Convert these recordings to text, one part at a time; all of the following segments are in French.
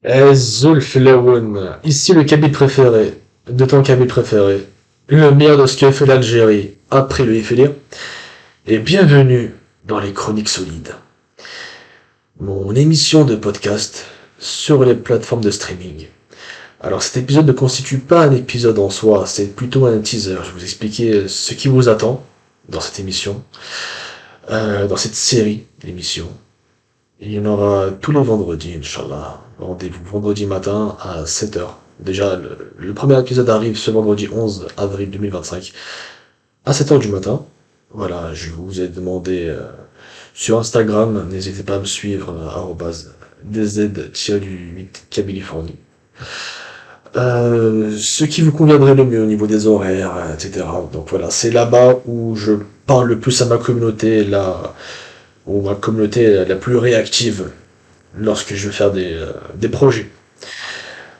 Zulflaoun, ici le Kabylie préféré, de ton Kabylie préféré, le meilleur de ce que fait l'Algérie après le FLR, et bienvenue dans les Chroniques Solides, mon émission de podcast sur les plateformes de streaming. Alors cet épisode ne constitue pas un épisode en soi, c'est plutôt un teaser. Je vais vous expliquer ce qui vous attend dans cette émission, dans cette série d'émissions. Il y en aura tous les vendredis, Inch'Allah. Rendez-vous vendredi matin à 7h. Déjà, le premier épisode arrive ce vendredi 11 avril 2025 à 7h du matin. Voilà, je vous ai demandé sur Instagram, n'hésitez pas à me suivre, dz-8 Kabylifornie. Ce qui vous conviendrait le mieux au niveau des horaires, etc. Donc voilà, c'est là-bas où je parle le plus à ma communauté, là où ma communauté est la plus réactive lorsque je veux faire des projets.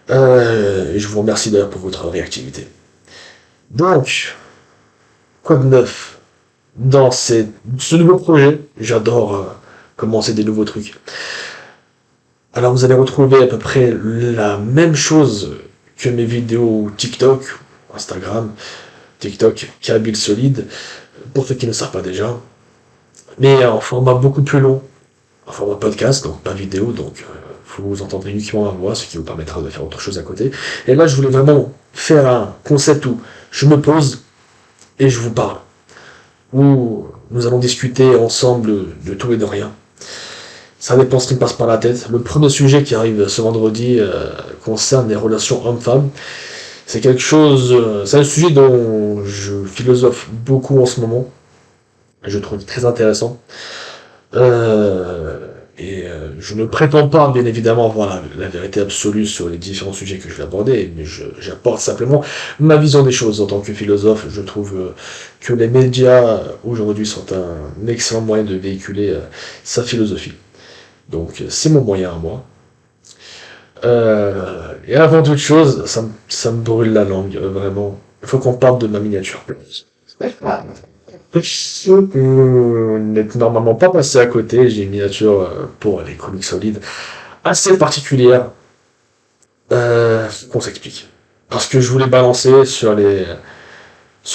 Et je vous remercie d'ailleurs pour votre réactivité. Donc, quoi de neuf dans ce nouveau projet? J'adore commencer des nouveaux trucs. Alors vous allez retrouver à peu près la même chose que mes vidéos TikTok, Instagram, TikTok, Kabyle Solide, pour ceux qui ne savent pas déjà, mais en format beaucoup plus long, en format podcast, donc pas vidéo, donc vous entendrez uniquement ma voix, ce qui vous permettra de faire autre chose à côté. Et là, je voulais vraiment faire un concept où je me pose et je vous parle, où nous allons discuter ensemble de tout et de rien. Ça dépend ce qui me passe par la tête. Le premier sujet qui arrive ce vendredi concerne les relations hommes-femmes. C'est quelque chose, c'est un sujet dont je philosophe beaucoup en ce moment. Je trouve très intéressant. Je ne prétends pas, bien évidemment, avoir la vérité absolue sur les différents sujets que je vais aborder, mais j'apporte simplement ma vision des choses. En tant que philosophe, je trouve que les médias aujourd'hui sont un excellent moyen de véhiculer sa philosophie. Donc c'est mon moyen à moi. Et avant toute chose, ça me brûle la langue, vraiment. Il faut qu'on parle de ma miniature. N'êtes normalement pas passé à côté, j'ai une miniature pour les comics solides assez particulière. Qu'on s'explique. Parce que je voulais balancer sur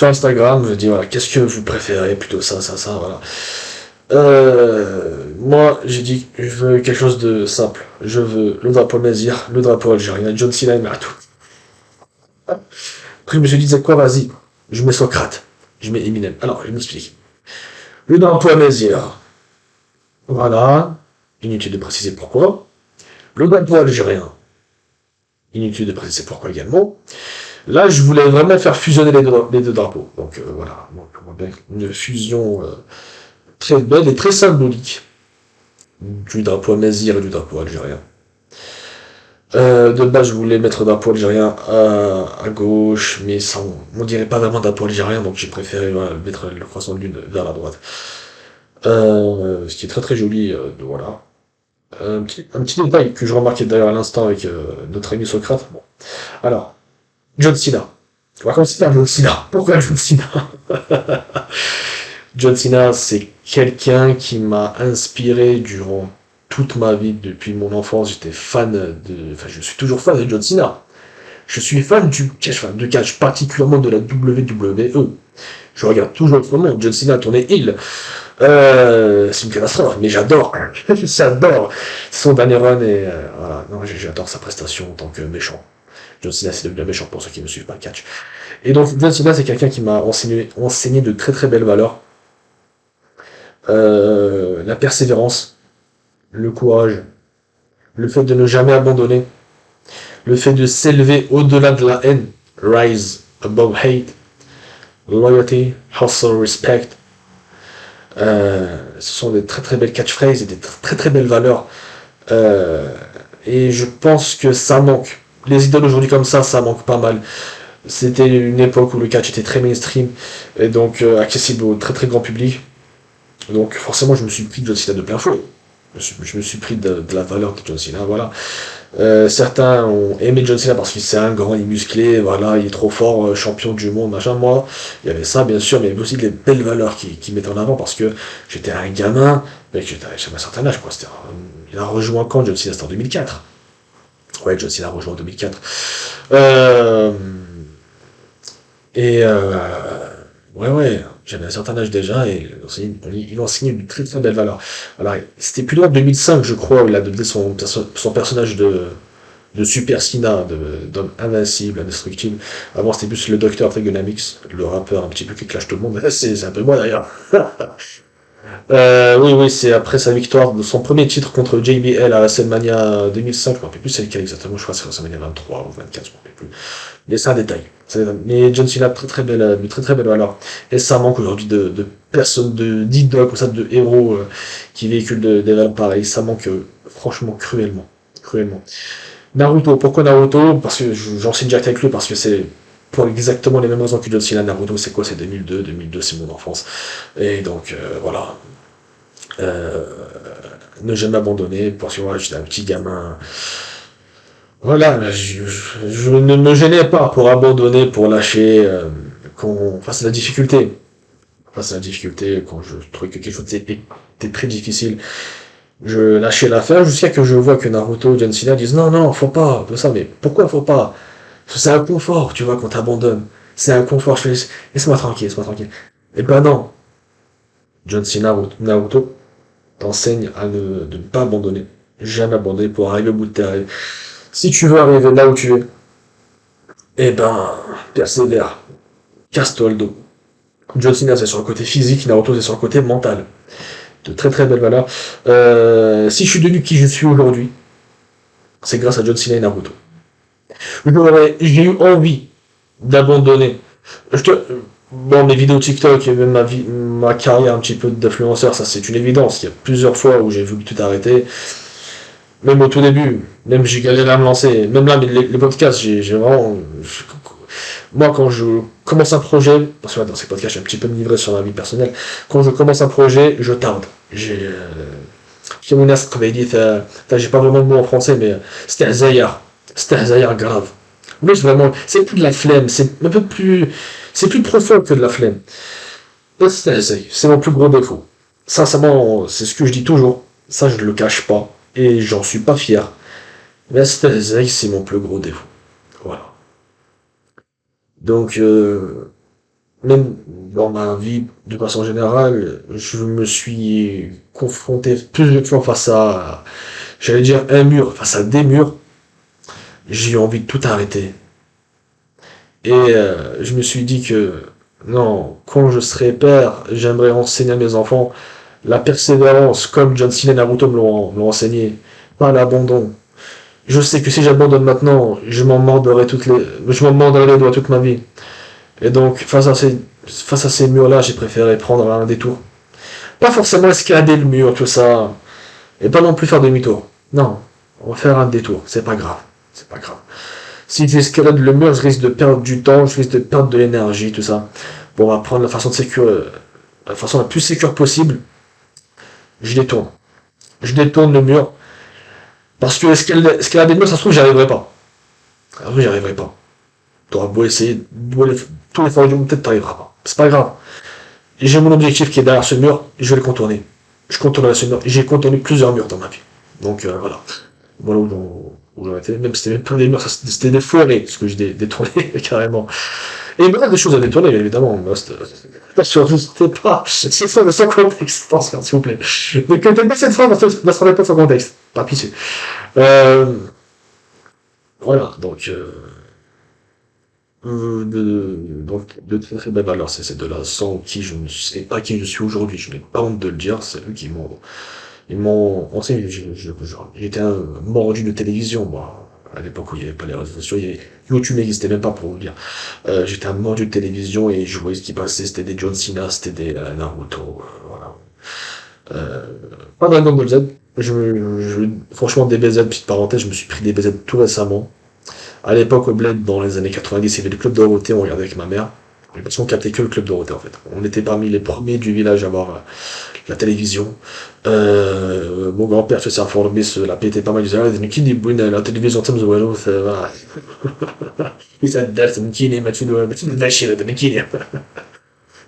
Instagram, je dis voilà, qu'est-ce que vous préférez, plutôt ça, voilà. Moi, j'ai dit, je veux quelque chose de simple. Je veux le drapeau Mazir, le drapeau algérien, John Cena et Maratou. Après, je me suis dit, c'est quoi, vas-y, je mets Socrate, je mets Eminem. Alors, je m'explique. Le drapeau Mazir, voilà, inutile de préciser pourquoi. Le drapeau algérien, inutile de préciser pourquoi également. Là, je voulais vraiment faire fusionner les deux drapeaux. Donc, voilà, une fusion très belle et très symbolique du drapeau nazir et du drapeau algérien. De base, je voulais mettre le drapeau algérien à gauche, mais ça, on dirait pas vraiment drapeau algérien, donc j'ai préféré mettre le croissant de lune vers la droite. Ce qui est très très joli, voilà. Un petit détail que je remarquais d'ailleurs à l'instant avec notre ami Socrate. Bon. Alors, John Cena. On va commencer par John Cena. Pourquoi John Cena? John Cena, c'est quelqu'un qui m'a inspiré durant toute ma vie, depuis mon enfance. J'étais fan enfin, je suis toujours fan de John Cena. Je suis fan de catch, particulièrement de la WWE. Je regarde toujours le moment. John Cena tourné heel. C'est une catastrophe, mais j'adore. J'adore son dernier run et voilà. Non, j'adore sa prestation en tant que méchant. John Cena, c'est devenu méchant pour ceux qui ne suivent pas le catch. Et donc, John Cena, c'est quelqu'un qui m'a enseigné de très très belles valeurs. La persévérance, le courage, le fait de ne jamais abandonner, le fait de s'élever au-delà de la haine, rise above hate, loyalty, hustle, respect. Ce sont des très très belles catchphrases et des très très belles valeurs. Et je pense que ça manque. Les idoles aujourd'hui comme ça manque pas mal. C'était une époque où le catch était très mainstream et donc accessible au très très grand public. Donc forcément je me suis pris de John Cena de plein fouet. Je me suis pris de la valeur de John Cena, voilà. Certains ont aimé John Cena parce qu'il c'est un grand, il est musclé, voilà, il est trop fort, champion du monde, machin. Moi, il y avait ça bien sûr, mais il y avait aussi des belles valeurs qui mettaient en avant parce que j'étais un gamin, mais j'avais un certain âge, quoi. Il a rejoint quand John Cena? C'était en 2004. Ouais, John Cena a rejoint en 2004. Euh, et ouais, j'avais un certain âge déjà et il enseignait une très très belle valeur. Alors, c'était plutôt en 2005, je crois, où il a donné son personnage de Super Sina, d'homme invincible, indestructible. Avant, c'était plus le docteur Trigonomix, le rappeur un petit peu qui clash tout le monde. C'est un peu moi d'ailleurs. Oui, c'est après sa victoire de son premier titre contre JBL à WrestleMania 2005. Je me rappelle plus c'est lequel exactement, je crois que c'est WrestleMania 23 ou 24, je me rappelle plus. Mais c'est un détail. Mais John Cena, très très belle, très très belle valeur. Et ça manque aujourd'hui de personnes, d'idoles, comme ça, de héros qui véhiculent des valeurs pareilles. Ça manque franchement cruellement. Cruellement. Naruto, pourquoi Naruto? Parce que j'enseigne direct avec lui, parce que c'est pour exactement les mêmes raisons que John Cena. Naruto, c'est quoi? C'est 2002, c'est mon enfance. Et donc, voilà. Euh, Ne jamais abandonner, parce que voilà, j'étais un petit gamin. Voilà, je ne me gênais pas pour abandonner, pour lâcher, face à la difficulté. Face à la difficulté, quand je trouvais que quelque chose était très difficile, je lâchais l'affaire jusqu'à que je vois que Naruto et John Cena disent non, non, faut pas, tout ça, mais pourquoi faut pas? Parce que c'est un confort, tu vois, quand t'abandonnes. C'est un confort, je fais, laisse-moi tranquille, laisse-moi tranquille. Et ben non, John Cena, Naruto, t'enseigne de ne pas abandonner. Jamais abandonner pour arriver au bout de tes rêves. Si tu veux arriver là où tu es, eh ben, persévère. Casse-toi le dos. John Cena, c'est sur le côté physique, Naruto, c'est sur le côté mental. De très très belles valeurs. Si je suis devenu qui je suis aujourd'hui, c'est grâce à John Cena et Naruto. J'ai eu envie d'abandonner. Bon, mes vidéos TikTok et même ma carrière un petit peu d'influenceur, ça c'est une évidence. Il y a plusieurs fois où j'ai voulu tout arrêter. Même au tout début, même j'ai galéré à me lancer. Même là, les podcasts, j'ai vraiment. Moi, quand je commence un projet, parce que dans ces podcasts, j'ai un petit peu me livrer sur ma vie personnelle. Quand je commence un projet, je tarde. J'ai mon astre, comme il dit, j'ai pas vraiment le mot en français, mais c'était un zaïar. C'était un zaïar grave. Mais vraiment, c'est plus de la flemme, c'est plus profond que de la flemme. C'est mon plus gros défaut. Sincèrement, c'est ce que je dis toujours. Ça, je ne le cache pas. Et j'en suis pas fier. Mais c'est mon plus gros défaut. Voilà. Donc, même dans ma vie, de façon générale, je me suis confronté plusieurs fois face à, j'allais dire un mur, face à des murs. J'ai eu envie de tout arrêter. Et je me suis dit que non, quand je serai père, j'aimerais enseigner à mes enfants la persévérance, comme John Cena et Naruto me l'ont enseigné, pas l'abandon. Je sais que si j'abandonne maintenant, je m'en mordrai les doigts toute ma vie. Et donc, face à ces murs-là, j'ai préféré prendre un détour. Pas forcément escalader le mur, tout ça, et pas non plus faire demi-tour. Non, on va faire un détour, c'est pas grave, c'est pas grave. Si j'escalade le mur, je risque de perdre du temps, je risque de perdre de l'énergie, tout ça. Bon, on va prendre la façon la plus sécure possible. Je détourne. Je détourne le mur. Parce que escalader le mur, ça se trouve, j'y arriverai pas. Ça se trouve, j'y arriverai pas. T'auras beau essayer, tous les forces du monde, peut-être t'arriveras pas. C'est pas grave. J'ai mon objectif qui est derrière ce mur, je vais le contourner. Je contournerai ce mur. J'ai contourné plusieurs murs dans ma vie. Donc, voilà. Voilà où j'en étais. Même c'était même pas des murs, c'était des forêts, ce que j'ai détourné carrément. Et il me reste des choses à détourner, évidemment. C'était pas, c'est ça, sans contexte. Attention, s'il vous plaît. Donc, t'aimes pas cette phrase, ne se pas sans contexte. Pas pitié. Euh, voilà, de très très belles valeurs, c'est ces deux-là, sans qui je ne sais pas qui je suis aujourd'hui. Je n'ai pas honte de le dire, c'est eux ils m'ont enseigné. J'étais un mordu de télévision, moi. À l'époque où il n'y avait pas les réseaux sociaux, YouTube n'existait même pas pour vous dire. J'étais un mordu de télévision et je voyais ce qui passait, c'était des John Cena, c'était des Naruto, voilà. Euh, Pas Dragon Ball Z. Franchement, DBZ, petite parenthèse, je me suis pris DBZ tout récemment. À l'époque, au Bled, dans les années 90, il y avait le club Dorothée, on regardait avec ma mère. Parce qu'on captait que le club Dorothée, en fait. On était parmi les premiers du village à voir la télévision. Mon grand-père faisait informer, se la pétait pas mal, il disait, ah, Nikini, la télévision, ça me zoalo, ça va. Il s'est dit, c'est Nikini, mais tu dois lâcher, Nikini.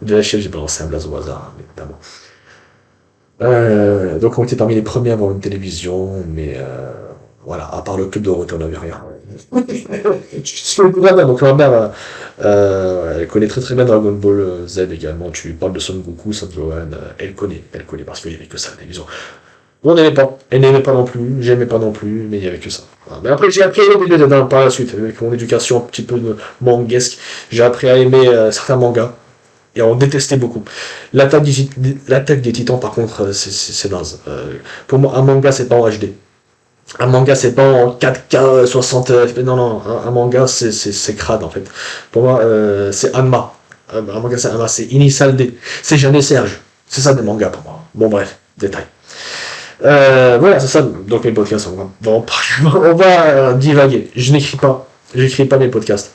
De lâcher, j'ai balancé un blaze au hasard, évidemment. Donc on était parmi les premiers à avoir une télévision, mais Voilà, à part le club de Rotten, on n'avait rien. Je connais pas bien, donc ma mère, elle connaît très très bien Dragon Ball Z également. Tu lui parles de Son Goku, Son Gohan, elle connaît parce qu'il n'y avait que ça à la télévision. On n'aimait pas, elle n'aimait pas non plus, j'aimais pas non plus, mais il n'y avait que ça. Voilà. Mais après, j'ai appris à aimer par la suite, avec mon éducation un petit peu de manguesque, j'ai appris à aimer certains mangas, et à en détester beaucoup. L'attaque des titans, par contre, c'est naze. Pour moi, un manga, c'est pas en HD. Un manga, c'est pas en 4K, 60 FPS. Non, non, un manga, c'est crade, en fait. Pour moi, c'est Anma. Un manga, c'est Anma, c'est Initial D. C'est Jeanne et Serge. C'est ça des mangas pour moi. Bon, bref, détail. Voilà, c'est ça. Donc, mes podcasts, on va divaguer. Je n'écris pas. J'écris pas mes podcasts.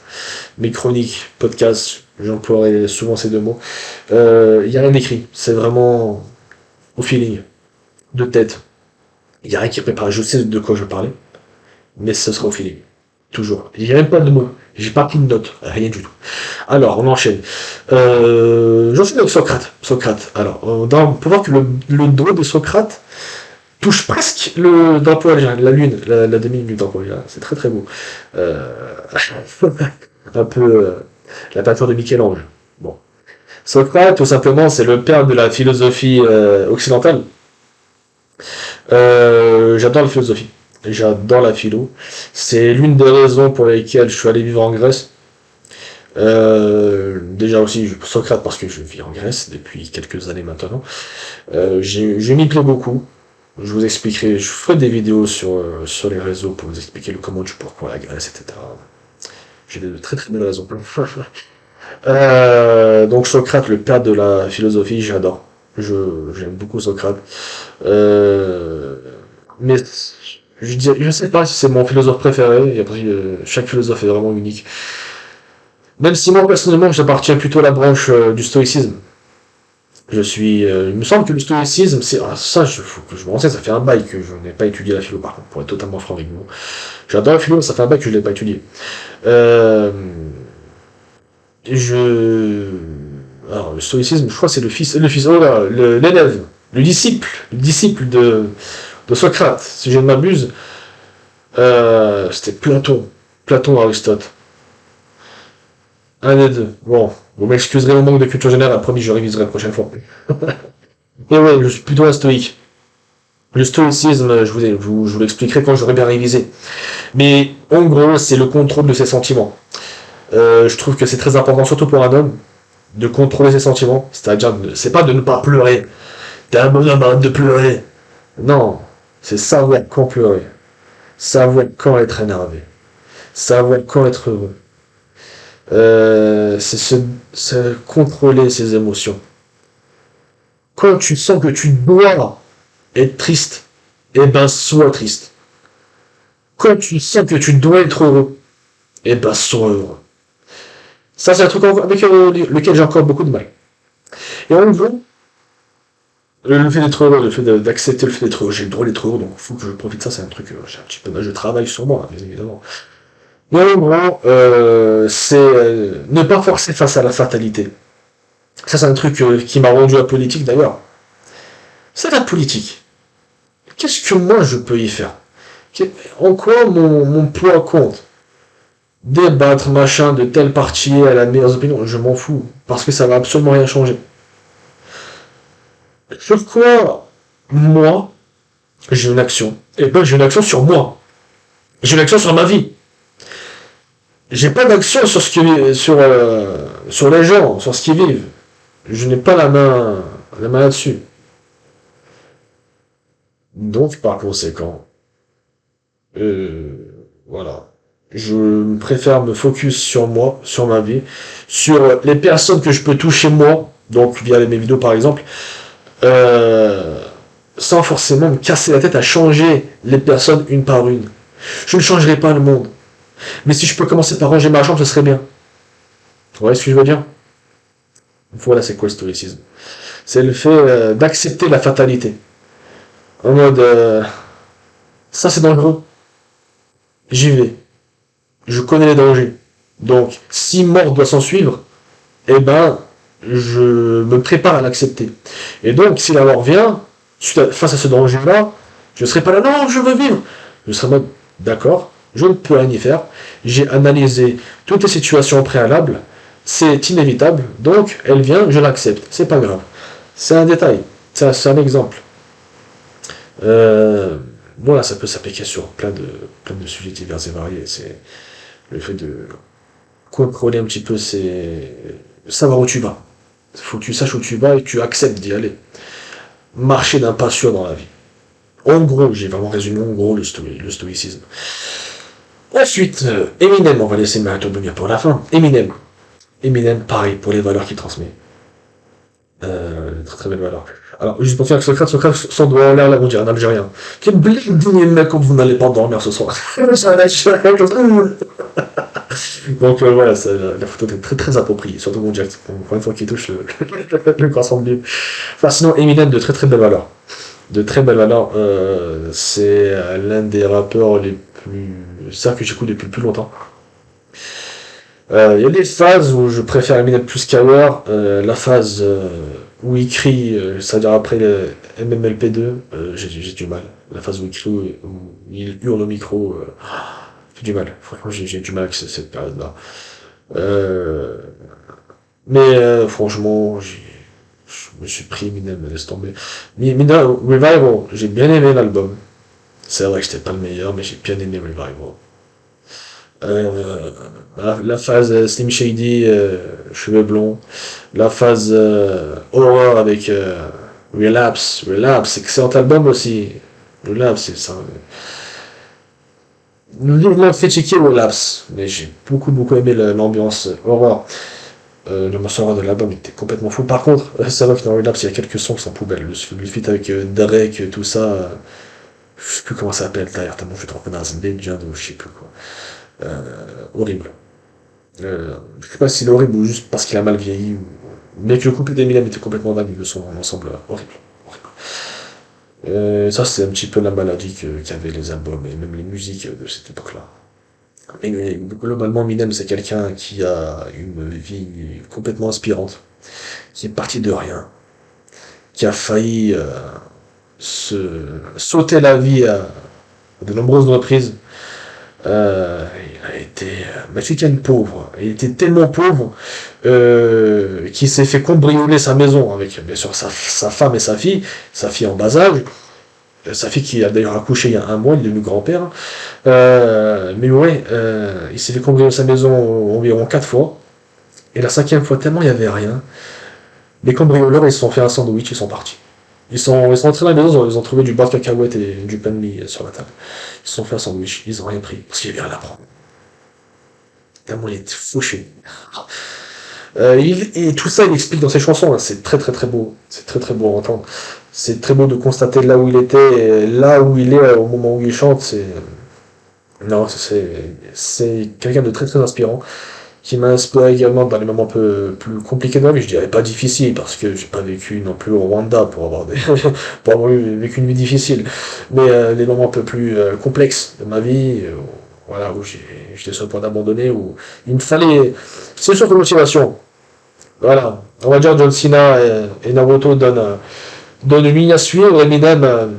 Mes chroniques, podcasts, j'emploierai souvent ces deux mots. Il n'y a rien d'écrit. C'est vraiment au feeling, de tête. Il n'y a rien qui est préparé. Je sais de quoi je parlais, mais ce sera au feeling. Toujours. Il n'y a même pas de mots. J'ai pas pris de notes. Rien du tout. Alors, on enchaîne. J'enchaîne avec Socrate. Socrate. Alors, on peut voir que le dos de Socrate touche presque le drapeau algérien, la lune, la demi-lune du drapeau algérien. C'est très très beau. Euh, un peu la peinture de Michel-Ange. Bon. Socrate, tout simplement, c'est le père de la philosophie occidentale. J'adore la philosophie. J'adore la philo. C'est l'une des raisons pour lesquelles je suis allé vivre en Grèce. Déjà aussi Socrate parce que je vis en Grèce depuis quelques années maintenant. Je m'y plais beaucoup. Je vous expliquerai, je ferai des vidéos sur les réseaux pour vous expliquer le comment du pourquoi la Grèce, etc. J'ai de très très belles raisons. Donc Socrate, le père de la philosophie, j'adore. J'aime beaucoup Socrate. Euh, mais je sais pas si c'est mon philosophe préféré. Et après, chaque philosophe est vraiment unique. Même si moi personnellement, j'appartiens plutôt à la branche du stoïcisme. Il me semble que le stoïcisme, c'est, ah, ça, faut que je me renseigne, ça fait un bail que je n'ai pas étudié la philo, par contre, pour être totalement franc avec vous. J'adore la philo, mais ça fait un bail que je l'ai pas étudié. Euh, je, alors, le stoïcisme, je crois que c'est oh là, l'élève, le disciple de Socrate, si je ne m'abuse, c'était Platon, Aristote. Un des deux. Bon, vous m'excuserez mon manque de culture générale, promis, je réviserai la prochaine fois. Et ouais, je suis plutôt un stoïque. Le stoïcisme, je vous l'expliquerai quand j'aurai bien révisé. Mais en gros, c'est le contrôle de ses sentiments. Je trouve que c'est très important, surtout pour un homme, de contrôler ses sentiments. C'est-à-dire, c'est pas de ne pas pleurer. T'es un bonhomme, arrête de pleurer. Non, c'est savoir quand pleurer. Savoir quand être énervé. Savoir quand être heureux. C'est contrôler ses émotions. Quand tu sens que tu dois être triste, eh ben sois triste. Quand tu sens que tu dois être heureux, eh ben sois heureux. Ça, c'est un truc avec lequel j'ai encore beaucoup de mal. Et en gros, le fait d'être heureux, le fait d'accepter le fait d'être heureux, j'ai le droit d'être heureux, donc il faut que je profite de ça, c'est un truc, j'ai un petit peu, je travaille sur moi, bien évidemment. Mais en gros, c'est ne pas forcer face à la fatalité. Ça, c'est un truc qui m'a rendu apolitique d'ailleurs. C'est la politique. Qu'est-ce que moi je peux y faire? En quoi mon poids compte? Débattre, machin, de tel parti à la meilleure opinion, je m'en fous. Parce que ça va absolument rien changer. Sur quoi, moi, j'ai une action? Eh ben, j'ai une action sur moi. J'ai une action sur ma vie. J'ai pas d'action sur sur les gens, sur ce qu'ils vivent. Je n'ai pas la main là-dessus. Donc, par conséquent, voilà. Je préfère me focus sur moi, sur ma vie, sur les personnes que je peux toucher moi, donc via mes vidéos par exemple, euh, sans forcément me casser la tête à changer les personnes une par une. Je ne changerai pas le monde. Mais si je peux commencer par ranger ma chambre, ce serait bien. Vous voyez ce que je veux dire? Voilà, c'est quoi le stoïcisme? C'est le fait d'accepter la fatalité. En mode, ça c'est dangereux, j'y vais. Je connais les dangers. Donc, si mort doit s'en suivre, eh ben, je me prépare à l'accepter. Et donc, si la mort vient, face à ce danger-là, je ne serai pas là, non, je veux vivre. Je serai en mode, D'accord, je ne peux rien y faire. J'ai analysé toutes les situations préalables. C'est inévitable. Donc, elle vient, je l'accepte. C'est pas grave. C'est un détail. C'est un exemple. Euh, voilà, ça peut s'appliquer sur plein de sujets divers et variés. C'est le fait de contrôler un petit peu, c'est savoir où tu vas. Il faut que tu saches où tu vas et que tu acceptes d'y aller. Marcher d'un pas sûr dans la vie. En gros, j'ai vraiment résumé en gros le stoïcisme. Ensuite, Eminem, on va laisser Mahatma Gandhi pour la fin. Eminem, pareil, pour les valeurs qu'il transmet. Très très belle valeur. Alors, juste pour faire Socrate, son doigt en l'air, là, on dirait un Algérien. Quel blindé, mec, quand vous n'allez pas dormir ce soir. Donc voilà, la photo est très très appropriée, surtout mon Jack, encore une fois qui touche le croissant de Bible. Enfin, sinon, Eminem, de très très belles valeurs. De très belles valeurs. C'est l'un des rappeurs les plus... C'est ça que j'écoute depuis le plus longtemps. Il y a des phases où je préfère Eminem plus qu'ailleurs. La phase où il crie, c'est-à-dire après le MMLP2, j'ai du mal. La phase où il crie, où il hurle au micro, j'ai du mal. Franchement, j'ai du mal avec cette période-là. Euh, franchement, je me suis pris Eminem, laisse tomber. Eminem, Revival, j'ai bien aimé l'album. C'est vrai que c'était pas le meilleur, mais j'ai bien aimé Revival. La phase Slim Shady, cheveux blonds. La phase Horror avec Relapse, excellent album aussi. Relapse, c'est ça. Nous l'avons fait checker Relapse, mais j'ai beaucoup aimé l'ambiance Horror. Le morceau de l'album était complètement fou. Par contre, c'est vrai que dans Relapse, il y a quelques sons qui sont poubelles. Le feat avec Derek, tout ça, je sais plus comment ça s'appelle d'ailleurs, tellement je suis trop naze, Legend ou je sais plus quoi. Horrible. Je sais pas s'il est horrible ou juste parce qu'il a mal vieilli. Mais que le couple d'Eminem était complètement dingue, le son ensemble horrible. Ça, c'est un petit peu la maladie qu'avaient les albums et même les musiques de cette époque-là. Mais globalement, Eminem, c'est quelqu'un qui a une vie complètement inspirante, qui est parti de rien, qui a failli se sauter la vie à de nombreuses reprises. Il a été Mexicain pauvre. Il était tellement pauvre qu'il s'est fait cambrioler sa maison avec bien sûr sa femme et sa fille en bas âge. Sa fille qui a d'ailleurs accouché il y a un mois, il est devenu grand-père. Mais ouais, il s'est fait cambrioler sa maison environ 4 fois. Et la 5e fois, tellement il n'y avait rien, les cambrioleurs ils se sont fait un sandwich, ils sont partis. Ils sont entrés dans la maison, ils ont trouvé du beurre de cacahuète et du pain de mie sur la table. Ils se sont fait un sandwich, ils ont rien pris, parce qu'il y avait rien à prendre. Tellement il était fauché. Et tout ça, il explique dans ses chansons, hein. C'est très beau. C'est très beau à entendre. C'est très beau de constater là où il était, et là où il est au moment où il chante. Non, c'est quelqu'un de très inspirant, qui m'a inspiré également dans les moments un peu plus compliqués de ma vie. Je dirais pas difficile, parce que j'ai pas vécu non plus au Rwanda pour avoir pour avoir vécu une vie difficile. Mais les moments un peu plus complexes de ma vie, voilà, où j'étais sur le point d'abandonner, où il me fallait, c'est une sorte de motivation. Voilà, on va dire John Cena et Naruto donnent une ligne à suivre, et Eminem,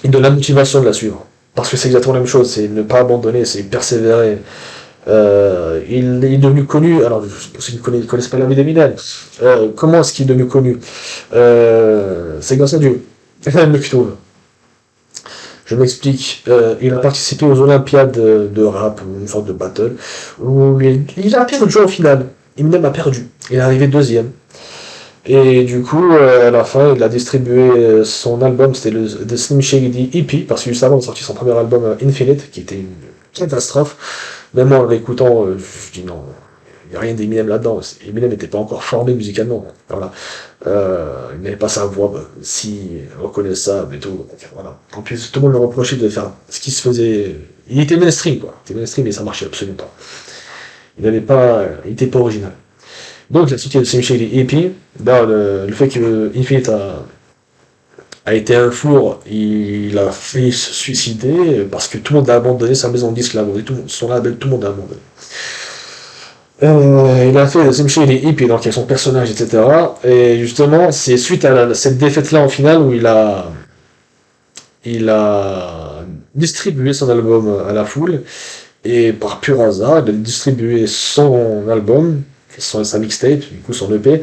il donne la motivation de la suivre. Parce que c'est exactement la même chose, c'est ne pas abandonner, c'est persévérer. Il est devenu connu, alors pour ceux qui ne connaissent pas la vie d'Eminem, comment est-ce qu'il est devenu connu? C'est grâce à Dieu, plutôt. Je m'explique, il a participé aux Olympiades de rap, une sorte de battle, où il a perdu en finale. Eminem a perdu, il est arrivé deuxième. Et du coup, à la fin, il a distribué son album, c'était le The Slim Shady EP, parce que juste avant, il a sorti son premier album Infinite, qui était une catastrophe. Même en l'écoutant, je dis non, il n'y a rien d'Eminem là-dedans. Eminem n'était pas encore formé musicalement. Voilà. Il n'avait pas sa voix si reconnaissable et tout. Donc, voilà. En plus, tout le monde le reprochait de faire ce qui se faisait. Il était mainstream, quoi. Il était mainstream, mais ça marchait absolument pas. Il était pas original. Donc, la suite de Slim Shady EP, le fait que Infinite a été un four, il a fait se suicider parce que tout le monde a abandonné sa maison de disque, l'a abandonné, son label, tout le monde a abandonné. Il a fait Slim Shady EP, donc avec son personnage, etc. Et justement, c'est suite à cette défaite-là en finale où il a distribué son album à la foule, et par pur hasard, il a distribué son album, sa mixtape, du coup son EP,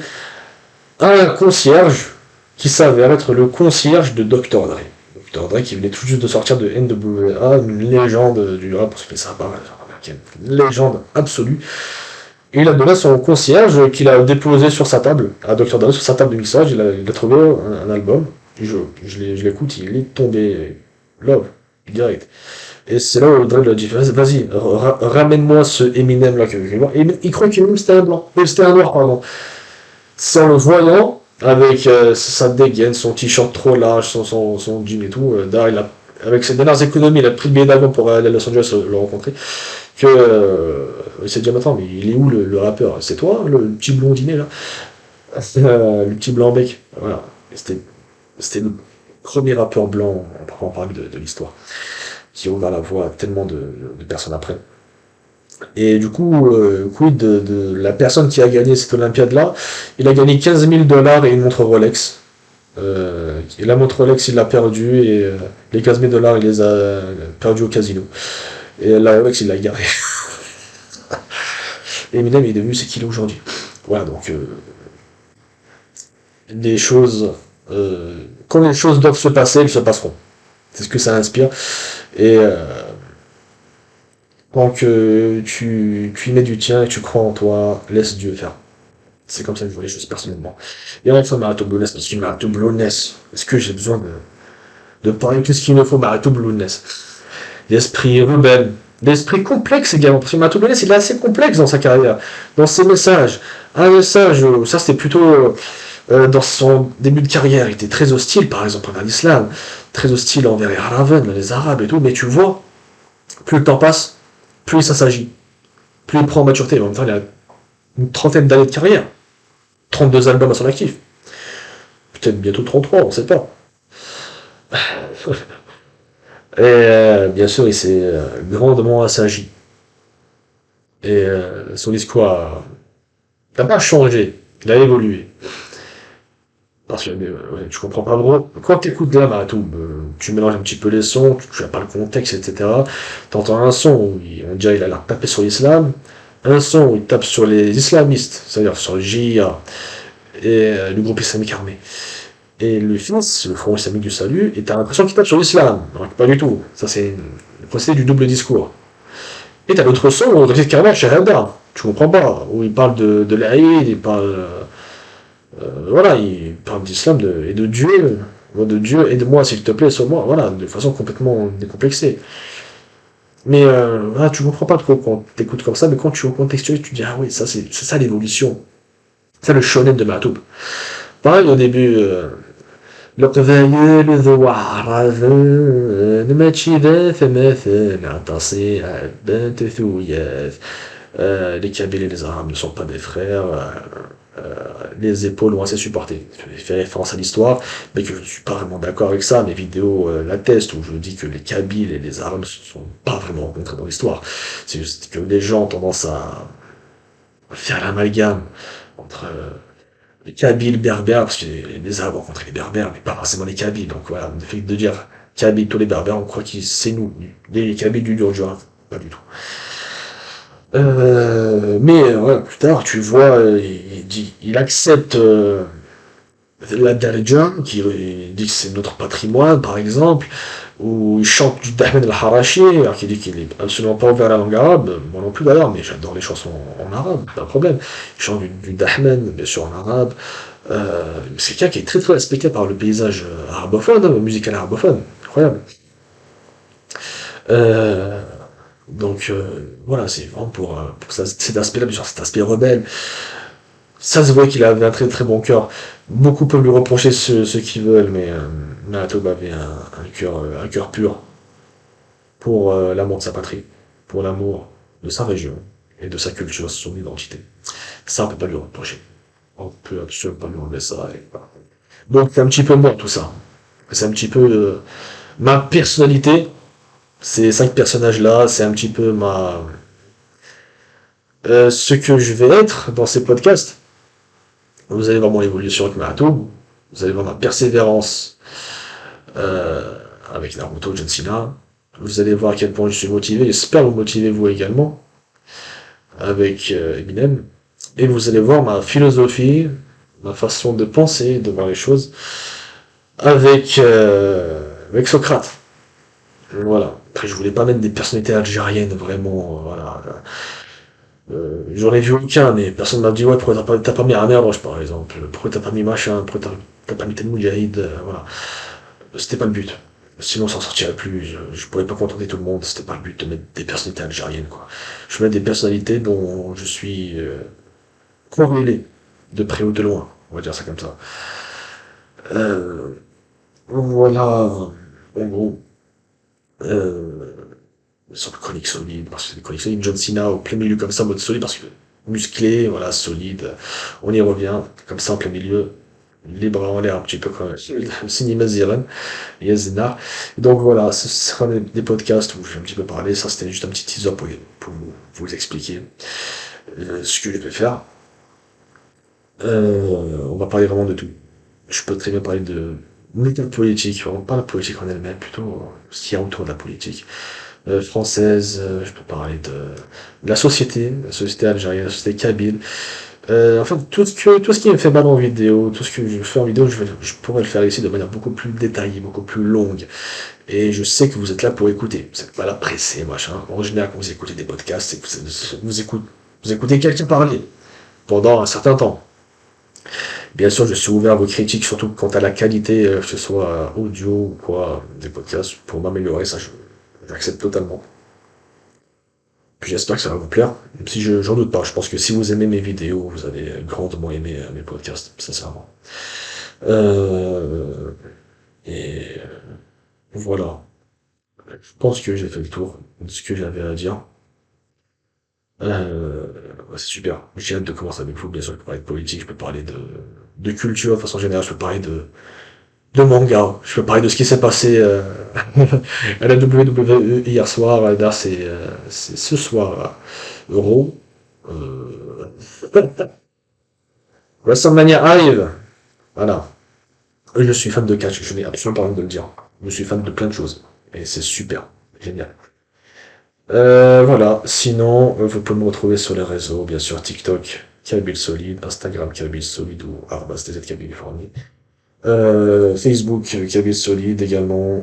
à un concierge qui s'avère être le concierge de Dr. Dre. Dr. Dre qui venait tout juste de sortir de NWA, une légende du rap, pour ceux qui ne savent pas, une légende absolue. Et il a donné son concierge qu'il a déposé sur sa table, à Dr. Dre, sur sa table de mixage, il a trouvé un album, je l'écoute, il est tombé love, direct. Et c'est là où Dre lui a dit, vas-y, ramène-moi ce Eminem là que je vais voir. Et il croit qu'Eminem c'était un blanc, c'était un noir, pardon. C'est en le voyant, avec sa dégaine, son t-shirt trop large, son jean et tout, avec ses dernières économies, il a pris le billet d'avion pour aller à Los Angeles le rencontrer, que il s'est dit, attends, mais il est où le rappeur? C'est toi, le petit blondinet là? Le petit blanc bec. Voilà. C'était le premier rappeur blanc, on parle de l'histoire, qui a ouvert la voie à tellement de personnes après. Et du coup, quid de la personne qui a gagné cette Olympiade-là? Il a gagné 15 000 dollars et une montre Rolex. Et la montre Rolex, il l'a perdue, et les 15 000 dollars, il les a perdus au casino. Et la Rolex, il l'a garé. Et Eminem est devenu ce qu'il est aujourd'hui. Voilà, donc, des choses, quand les choses doivent se passer, elles se passeront. C'est ce que ça inspire. Et tant que tu y mets du tien et tu crois en toi, laisse Dieu faire. C'est comme ça que je vois les choses personnellement. Et enfin, Marathon Blueness, parce que Marathon Blueness, est-ce que j'ai besoin de parler de ce qu'il me faut, Marathon Blueness? L'esprit rebelle, l'esprit complexe également, parce que Marathon Blueness, il est assez complexe dans sa carrière, dans ses messages. Un message, ça c'était plutôt dans son début de carrière, il était très hostile, par exemple, envers l'islam, très hostile envers les Araven, les Arabes et tout, mais tu vois, plus le temps passe, plus ça s'agit, plus il prend en maturité. En même temps, il a une trentaine d'années de carrière, 32 albums à son actif, peut-être bientôt 33, on sait pas. Et bien sûr, il s'est grandement assagi. Et son discours n'a pas changé, il a évolué. Parce que ouais, je comprends pas vraiment. Quand tu écoutes de la Marathon, tu mélanges un petit peu les sons, tu n'as pas le contexte, etc. Tu entends un son où on dirait qu'il a l'air de taper sur l'islam, un son où il tape sur les islamistes, c'est-à-dire sur le JIA et le groupe islamique armé. Et le fils, le Front islamique du salut, et t'as l'impression qu'il tape sur l'islam. Alors que pas du tout. Ça, c'est le procédé du double discours. Et t'as l'autre son où on dirait carrément Shahada. Tu comprends pas. Où il parle de l'Aïd, il parle. Voilà, il parle d'islam et de Dieu. De Dieu, aide-moi s'il te plaît, sauve-moi. Voilà, de façon complètement décomplexée. Mais voilà, tu comprends pas trop quand t'écoutes comme ça, mais quand tu recontextualises, tu te dis, ah oui, ça c'est ça l'évolution. C'est ça le shonen de Matoub. Pareil au début. لقفايل ذو عرفان ماشي ذا فمثل عطاسي بنت ثوياث. Les Kabyles et les Arabes ne sont pas des frères, les épaules ont assez supporté. Je fais référence à l'histoire, mais que je ne suis pas vraiment d'accord avec ça. Mes vidéos l'attestent, où je dis que les Kabyles et les Arabes ne se sont pas vraiment rencontrés dans l'histoire. C'est juste que les gens ont tendance à faire l'amalgame entre les Kabyles berbères, parce que les Arabes ont rencontré les berbères, mais pas forcément les Kabyles. Donc voilà, le fait de dire Kabyles, tous les berbères, on croit que c'est nous, les Kabyles du Dur, pas du tout. Mais voilà, plus tard, tu vois, il accepte la Darija, qui dit que c'est notre patrimoine, par exemple, où il chante du Dahmen al-Harashi, alors qu'il dit qu'il est absolument pas ouvert à la langue arabe, moi non plus d'ailleurs, mais j'adore les chansons en arabe, pas de problème. Il chante du Dahmen, bien sûr en arabe. C'est quelqu'un qui est très très respecté par le paysage arabophone, musical arabophone, incroyable. Euh, donc voilà, c'est vraiment pour cet aspect-là, bien sûr, cet aspect rebelle. Ça se voit qu'il avait un très très bon cœur. Beaucoup peuvent lui reprocher ce qu'ils veulent, mais Matoub avait un cœur pur pour l'amour de sa patrie, pour l'amour de sa région et de sa culture, son identité. Ça, on peut pas lui reprocher. On peut absolument pas lui enlever ça. Et voilà. Donc c'est un petit peu moi tout ça. C'est un petit peu ma personnalité. Ces 5 personnages-là, c'est un petit peu ce que je vais être dans ces podcasts. Vous allez voir mon évolution avec Matoub. Vous allez voir ma persévérance avec Naruto, John Cena. Vous allez voir à quel point je suis motivé. J'espère vous motiver vous également avec Eminem. Et vous allez voir ma philosophie, ma façon de penser, de voir les choses avec Socrate. Voilà. Après, je voulais pas mettre des personnalités algériennes, vraiment, voilà. J'en ai vu aucun, mais personne m'a dit, ouais, pourquoi t'as pas mis Amir Roche, par exemple? Pourquoi t'as pas mis machin? Pourquoi t'as pas mis Ted Moudjahid? Voilà. C'était pas le but. Sinon, ça en sortirait plus. Je pourrais pas contenter tout le monde. C'était pas le but de mettre des personnalités algériennes, quoi. Je mets des personnalités dont je suis corrélé, de près ou de loin. On va dire ça comme ça. Euh, voilà. En gros. Euh, sur le chronique solide, parce que c'est des chroniques solides. John Cena au plein milieu comme ça, en mode solide, parce que musclé, voilà, solide. On y revient, comme ça en plein milieu. Les bras en l'air un petit peu comme le cinéma Ziren, Yazina. Donc voilà, ce sera des podcasts où je vais un petit peu parler. Ça, c'était juste un petit teaser pour vous expliquer ce que je vais faire. On va parler vraiment de tout. Je peux très bien parler de méthode politique, vraiment pas la politique en elle-même, plutôt ce qu'il y a autour de la politique française. Je peux parler de la société algérienne, la société kabyle. Enfin, tout ce qui me fait mal en vidéo, tout ce que je fais en vidéo, je pourrais le faire ici de manière beaucoup plus détaillée, beaucoup plus longue. Et je sais que vous êtes là pour écouter. Vous n'êtes pas là pressé, machin. En général, quand vous écoutez des podcasts, c'est que vous écoutez quelqu'un parler pendant un certain temps. Bien sûr, je suis ouvert à vos critiques, surtout quant à la qualité, que ce soit audio ou quoi, des podcasts, pour m'améliorer, ça, j'accepte totalement. Puis j'espère que ça va vous plaire, même si j'en doute pas. Je pense que si vous aimez mes vidéos, vous allez grandement aimer mes podcasts, sincèrement. Euh, et voilà. Je pense que j'ai fait le tour de ce que j'avais à dire. Ouais, c'est super. J'ai hâte de commencer avec vous. Bien sûr, je peux parler de politique, je peux parler de culture de façon générale, je peux parler de manga, je peux parler de ce qui s'est passé à la WWE hier soir. Là, c'est ce soir, Euro. Euh, WrestleMania arrive. Voilà. Je suis fan de catch, je n'ai absolument pas envie de le dire. Je suis fan de plein de choses. Et c'est super. Génial. Voilà. Sinon, vous pouvez me retrouver sur les réseaux, bien sûr, TikTok, Kabyl Solide, Instagram, Kabyl Solide ou @TZ Californie. Facebook, Kabyl Solide également.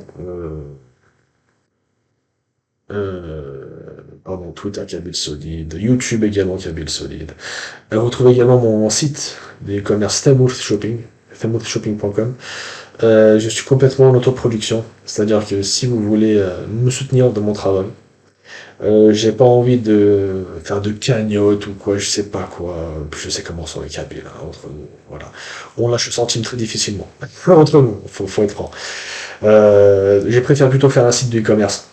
Pardon, Twitter, Kabyl Solide. YouTube également, Kabyl Solide. Retrouvez également mon site d'e-commerce Thamouth Shopping, thamouthshopping.com. Je suis complètement en autoproduction, c'est-à-dire que si vous voulez me soutenir dans mon travail, j'ai pas envie de faire de cagnotte ou quoi, je sais pas quoi. Je sais comment sont les Kabyles, hein, entre nous. Voilà. On lâche le centime très difficilement. Entre nous, faut être franc. J'ai préféré plutôt faire un site de e-commerce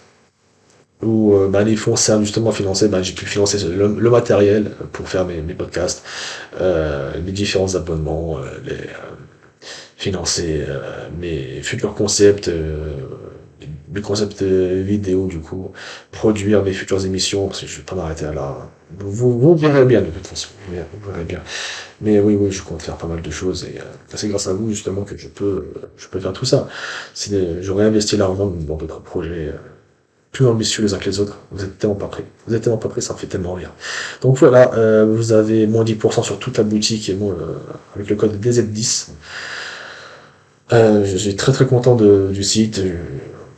où bah, les fonds servent justement à financer, bah, j'ai pu financer le matériel pour faire mes podcasts, mes différents abonnements, financer mes futurs concepts, mes concepts vidéo du coup, produire mes futures émissions, parce que je vais pas m'arrêter à là. Vous verrez bien de toute façon, vous verrez bien. Mais oui, oui, je compte faire pas mal de choses et c'est grâce à vous justement que je peux faire tout ça. J'aurais investi l'argent dans d'autres projets plus ambitieux les uns que les autres. Vous êtes tellement pas prêts. Vous êtes tellement pas prêts, ça me fait tellement rire. Donc voilà, vous avez moins 10% sur toute la boutique et moi, avec le code DZ10. Je suis très très content du site.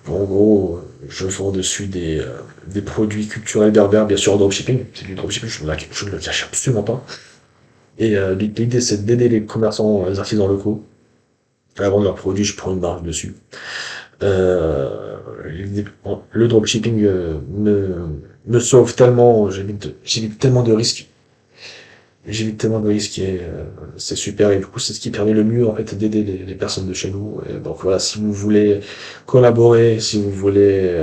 En gros, je vends dessus des produits culturels berbères, bien sûr en dropshipping. C'est du dropshipping, je ne le cache absolument pas. Et l'idée c'est d'aider les commerçants, les artisans locaux à vendre leurs produits, je prends une marge dessus. Euh, le dropshipping me sauve tellement, j'évite tellement de risques. J'évite tellement de risques et c'est super. Et du coup, c'est ce qui permet le mieux en fait d'aider les personnes de chez nous. Et donc voilà, si vous voulez collaborer, si vous voulez,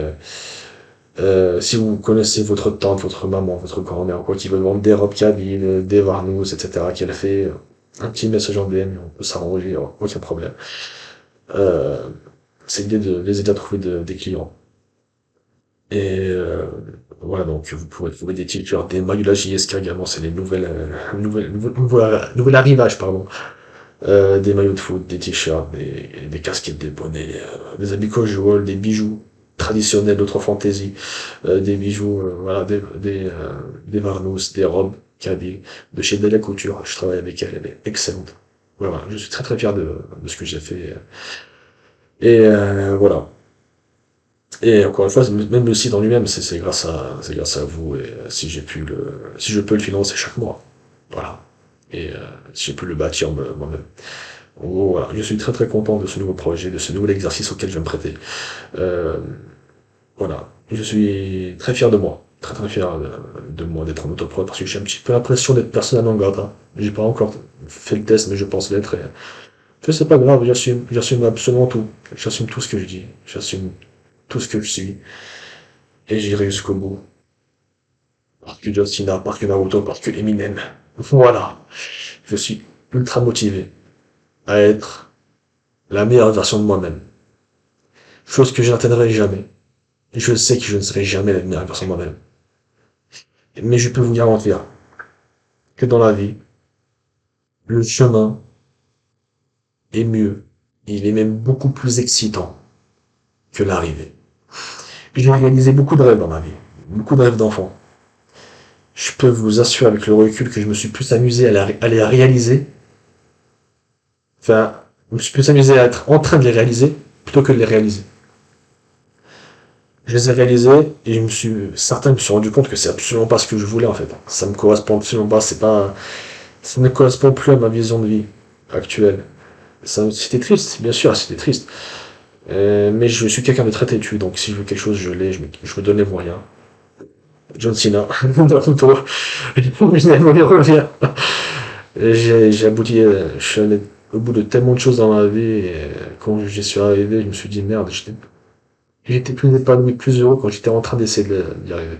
si vous connaissez votre tante, votre maman, votre grand-mère, quoi, qui veut vendre des robes kabyles, des varnous, etc., qu'elle fait, un petit message en DM, on peut s'arranger, aucun problème. Euh, c'est l'idée de les aider à trouver des clients. Et voilà, donc vous pourrez trouver des t-shirts, des maillots de la JSK également, c'est les nouvelles arrivages, pardon. Des maillots de foot, des t-shirts, des casquettes, des bonnets, des habits casual, des bijoux traditionnels, d'autres fantaisies, des bijoux, voilà, des varnous, des robes kabyles, de chez Della Couture. Je travaille avec elle, elle est excellente. Voilà, je suis très très fier de ce que j'ai fait. Et voilà. Et encore une fois, même le site en lui-même, c'est grâce à vous. Et si j'ai pu si je peux le financer chaque mois, voilà. Et si j'ai pu le bâtir moi-même. En gros, voilà, je suis très très content de ce nouveau projet, de ce nouvel exercice auquel je vais me prêter. Euh, voilà, je suis très fier de moi, très très fier de moi d'être en autoprod parce que j'ai un petit peu l'impression d'être persona non grata. J'ai pas encore fait le test, mais je pense l'être. Et c'est pas grave, j'assume absolument tout. J'assume tout ce que je dis, j'assume tout ce que je suis, et j'irai jusqu'au bout. Parce que Justina, parce que Naruto, parce que Eminem. Voilà. Je suis ultra motivé à être la meilleure version de moi-même. Chose que je n'atteindrai jamais. Et je sais que je ne serai jamais la meilleure version de moi-même. Mais je peux vous garantir que dans la vie, le chemin est mieux. Il est même beaucoup plus excitant que l'arrivée. J'ai réalisé beaucoup de rêves dans ma vie. Beaucoup de rêves d'enfant. Je peux vous assurer avec le recul que je me suis plus amusé à les réaliser. Enfin, je me suis plus amusé à être en train de les réaliser plutôt que de les réaliser. Je les ai réalisés et certains me suis rendu compte que c'est absolument pas ce que je voulais en fait. Ça me correspond absolument pas, ça ne correspond plus à ma vision de vie actuelle. C'était triste, bien sûr, c'était triste. Mais je suis quelqu'un de très têtu, donc si je veux quelque chose, je me donne les moyens. John Cena, Naruto, on y revient. J'ai abouti, je suis allé au bout de tellement de choses dans ma vie, et quand j'y suis arrivé, je me suis dit merde, j'étais plus épanoui, plus heureux quand j'étais en train d'essayer d'y arriver.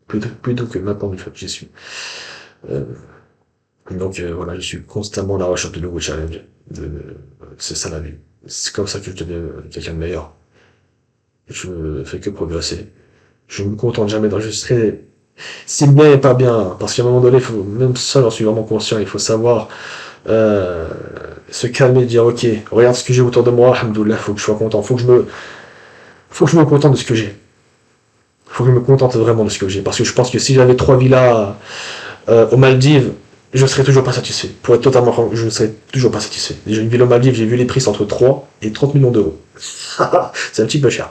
Plutôt que maintenant, une fois que j'y suis. Euh, donc voilà, je suis constamment à la recherche de nouveaux challenges. C'est ça la vie. C'est comme ça que je deviens quelqu'un de meilleur. Je ne fais que progresser. Je me contente jamais d'enregistrer. C'est bien et pas bien, parce qu'à un moment donné, même ça, j'en suis vraiment conscient, il faut savoir se calmer et dire ok, regarde ce que j'ai autour de moi, alhamdoulilah, faut que je sois content, faut que je me contente de ce que j'ai. Faut que je me contente vraiment de ce que j'ai, parce que je pense que si j'avais 3 villas aux Maldives, je ne serais toujours pas satisfait. Pour être totalement franc, je ne serais toujours pas satisfait. Déjà une ville aux Maldives, j'ai vu les prix c'est entre 3 et 30 millions d'euros. C'est un petit peu cher.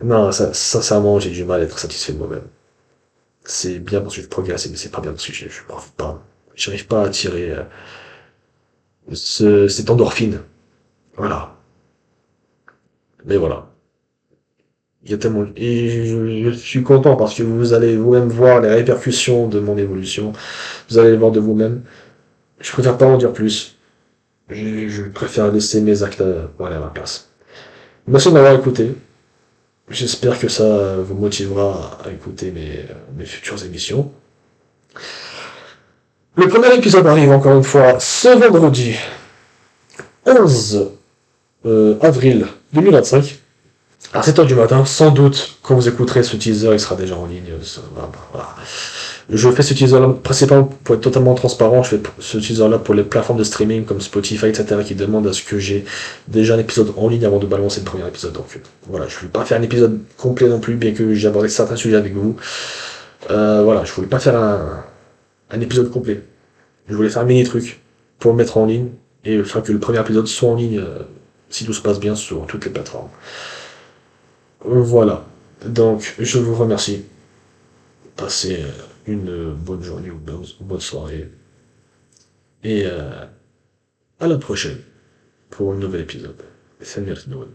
Non, sincèrement, j'ai du mal à être satisfait de moi-même. C'est bien parce que je progresse, mais c'est pas bien parce que j'arrive pas à tirer cette endorphine. Voilà. Mais voilà. Il y a tellement, et je suis content parce que vous allez vous-même voir les répercussions de mon évolution. Vous allez les voir de vous-même. Je préfère pas en dire plus. Je préfère laisser mes actes pour aller à ma place. Merci de m'avoir écouté. J'espère que ça vous motivera à écouter mes futures émissions. Le premier épisode arrive encore une fois ce vendredi 11 avril 2025 à 7h du matin. Sans doute, quand vous écouterez ce teaser, il sera déjà en ligne. Voilà. Je fais ce teaser-là principalement pour être totalement transparent. Je fais ce teaser-là pour les plateformes de streaming comme Spotify, etc. qui demandent à ce que j'ai déjà un épisode en ligne avant de balancer le premier épisode. Donc voilà, je ne vais pas faire un épisode complet non plus, bien que j'ai abordé certains sujets avec vous. Voilà, je voulais pas faire un épisode complet. Je voulais faire un mini truc pour le mettre en ligne et faire que le premier épisode soit en ligne si tout se passe bien sur toutes les plateformes. Voilà. Donc, je vous remercie. Passez une bonne journée ou bonne soirée. Et à la prochaine pour un nouvel épisode. Salut à tout le monde.